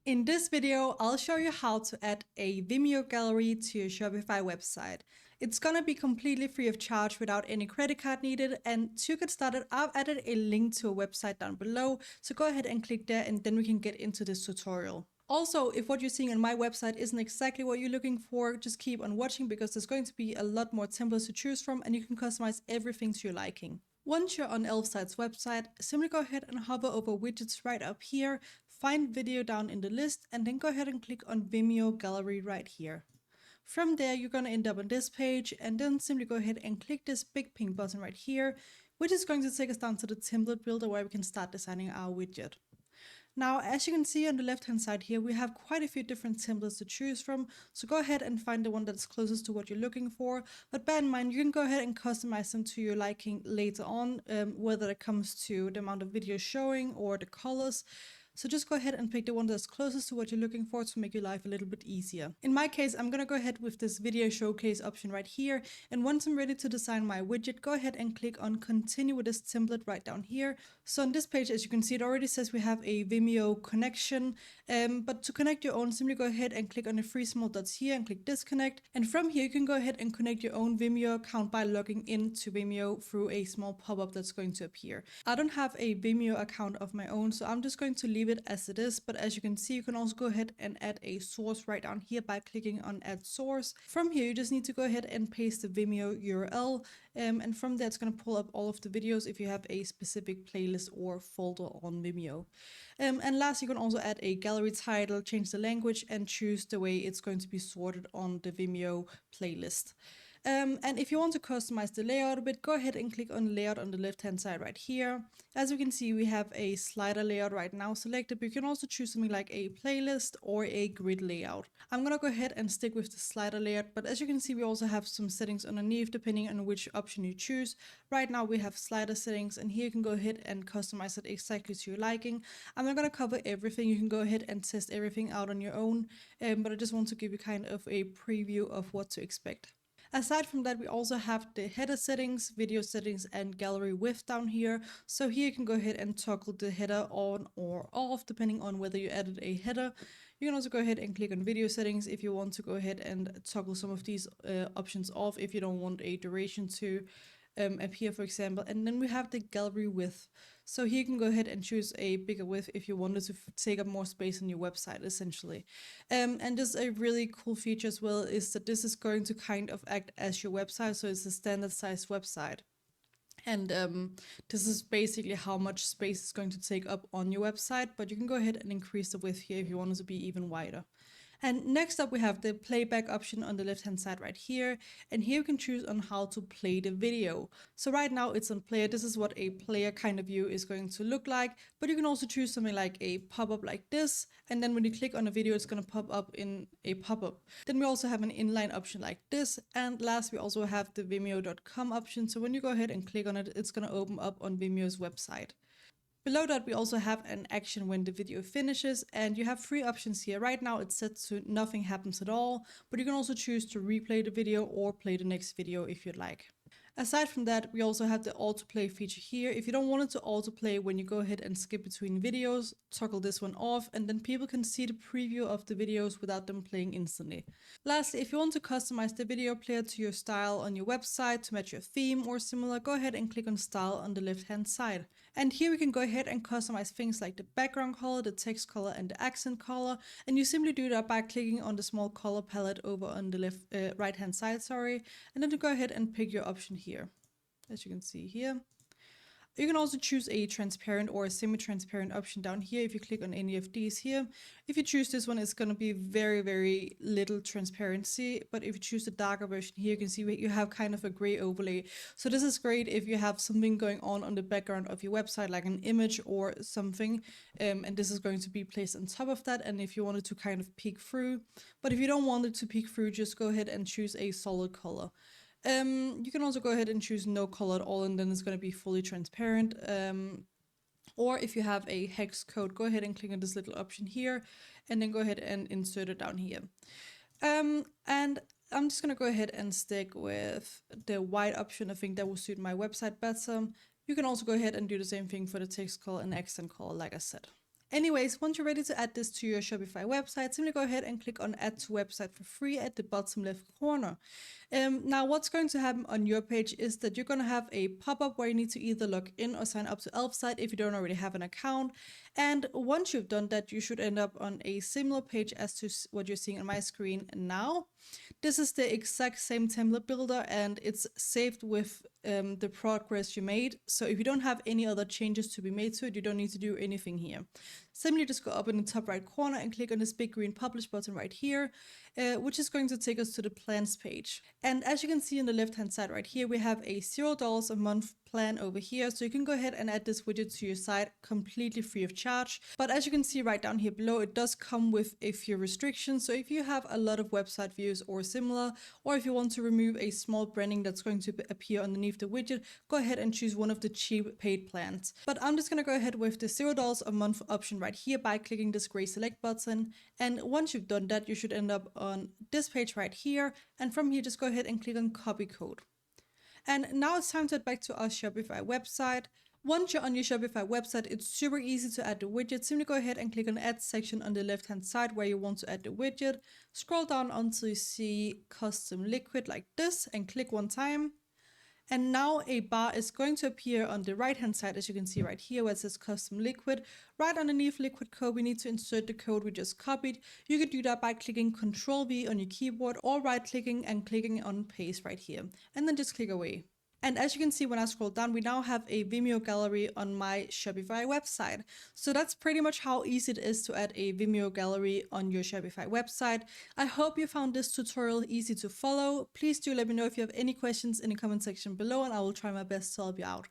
In this video, I'll show you how to add a Vimeo gallery to your Shopify website. It's gonna be completely free of charge without any credit card needed, and to get started, I've added a link to a website down below, so go ahead and click there and then we can get into this tutorial. Also, if what you're seeing on my website isn't exactly what you're looking for, just keep on watching because there's going to be a lot more templates to choose from and you can customize everything to your liking. Once you're on Elfsight's website, simply go ahead and hover over widgets right up here, find video down in the list, and then go ahead and click on Vimeo Gallery right here. From there, you're going to end up on this page, and then simply go ahead and click this big pink button right here, which is going to take us down to the template builder where we can start designing our widget. Now, as you can see on the left-hand side here, we have quite a few different templates to choose from, so go ahead and find the one that's closest to what you're looking for. But bear in mind, you can go ahead and customize them to your liking later on, whether it comes to the amount of videos showing or the colors. So just go ahead and pick the one that's closest to what you're looking for to make your life a little bit easier. In my case, I'm going to go ahead with this video showcase option right here. And once I'm ready to design my widget, go ahead and click on continue with this template right down here. So on this page, as you can see, it already says we have a Vimeo connection. But to connect your own, simply go ahead and click on the three small dots here and click disconnect. And from here, you can go ahead and connect your own Vimeo account by logging into Vimeo through a small pop-up that's going to appear. I don't have a Vimeo account of my own, so I'm just going to leave it as it is, but as you can see, you can also go ahead and add a source right down here by clicking on add source. From here, you just need to go ahead and paste the Vimeo URL, and from there it's going to pull up all of the videos if you have a specific playlist or folder on Vimeo. And last, you can also add a gallery title, change the language, and choose the way it's going to be sorted on the Vimeo playlist. And if you want to customize the layout a bit, go ahead and click on layout on the left hand side right here. As you can see, we have a slider layout right now selected, but you can also choose something like a playlist or a grid layout. I'm gonna go ahead and stick with the slider layout, but as you can see, we also have some settings underneath depending on which option you choose. Right now we have slider settings, and here you can go ahead and customize it exactly to your liking. I'm not gonna cover everything. You can go ahead and test everything out on your own, but I just want to give you kind of a preview of what to expect. Aside from that, we also have the header settings, video settings, and gallery width down here. So here you can go ahead and toggle the header on or off, depending on whether you added a header. You can also go ahead and click on video settings if you want to go ahead and toggle some of these options off if you don't want a duration to appear, for example. And then we have the gallery width. So here you can go ahead and choose a bigger width if you wanted to take up more space on your website, essentially. And just a really cool feature as well is that this is going to kind of act as your website. So it's a standard size website. And this is basically how much space is going to take up on your website, but you can go ahead and increase the width here if you want it to be even wider. And next up, we have the playback option on the left-hand side right here. And here you can choose on how to play the video. So right now it's on player. This is what a player kind of view is going to look like. But you can also choose something like a pop-up like this. And then when you click on a video, it's going to pop up in a pop-up. Then we also have an inline option like this. And last, we also have the Vimeo.com option. So when you go ahead and click on it, it's going to open up on Vimeo's website. Below that, we also have an action when the video finishes, and you have three options here. Right now it's set to nothing happens at all, but you can also choose to replay the video or play the next video if you'd like. Aside from that, we also have the autoplay feature here. If you don't want it to autoplay when you go ahead and skip between videos, toggle this one off, and then people can see the preview of the videos without them playing instantly. Lastly, if you want to customize the video player to your style on your website to match your theme or similar, go ahead and click on style on the left hand side. And here we can go ahead and customize things like the background color, the text color, and the accent color. And you simply do that by clicking on the small color palette over on the right hand side, and then to go ahead and pick your option here, as you can see here. You can also choose a transparent or a semi-transparent option down here if you click on any of these here. If you choose this one, it's going to be very, very little transparency. But if you choose the darker version here, you can see you have kind of a gray overlay. So this is great if you have something going on the background of your website, like an image or something. And this is going to be placed on top of that. And if you wanted to kind of peek through, but if you don't want it to peek through, just go ahead and choose a solid color. You can also go ahead and choose no color at all, and then it's going to be fully transparent. Or if you have a hex code, go ahead and click on this little option here, and then go ahead and insert it down here. And I'm just going to go ahead and stick with the white option. I think that will suit my website better. You can also go ahead and do the same thing for the text color and accent color, like I said. Anyways, once you're ready to add this to your Shopify website, simply go ahead and click on Add to Website for free at the bottom left corner. Now, what's going to happen on your page is that you're going to have a pop-up where you need to either log in or sign up to Elfsight if you don't already have an account. And once you've done that, you should end up on a similar page as to what you're seeing on my screen now. This is the exact same template builder, and it's saved with the progress you made. So if you don't have any other changes to be made to it, you don't need to do anything here. Simply just go up in the top right corner and click on this big green publish button right here, which is going to take us to the plans page. And as you can see on the left hand side right here, we have a $0 a month plan over here. So you can go ahead and add this widget to your site completely free of charge. But as you can see right down here below, it does come with a few restrictions. So if you have a lot of website views or similar, or if you want to remove a small branding that's going to appear underneath the widget, go ahead and choose one of the cheap paid plans. But I'm just going to go ahead with the $0 a month option right here by clicking this gray select button. And once you've done that, you should end up on this page right here. And from here, just go ahead and click on copy code. And now it's time to head back to our Shopify website. Once you're on your Shopify website, it's super easy to add the widget. Simply go ahead and click on Add section on the left hand side where you want to add the widget. Scroll down until you see Custom Liquid like this and click one time. And now a bar is going to appear on the right hand side, as you can see right here where it says Custom Liquid. Right underneath liquid code, we need to insert the code we just copied. You can do that by clicking Ctrl V on your keyboard or right clicking and clicking on paste right here. And then just click away. And as you can see when I scroll down, we now have a Vimeo gallery on my Shopify website. So that's pretty much how easy it is to add a Vimeo gallery on your Shopify website. I hope you found this tutorial easy to follow. Please do let me know if you have any questions in the comment section below, and I will try my best to help you out.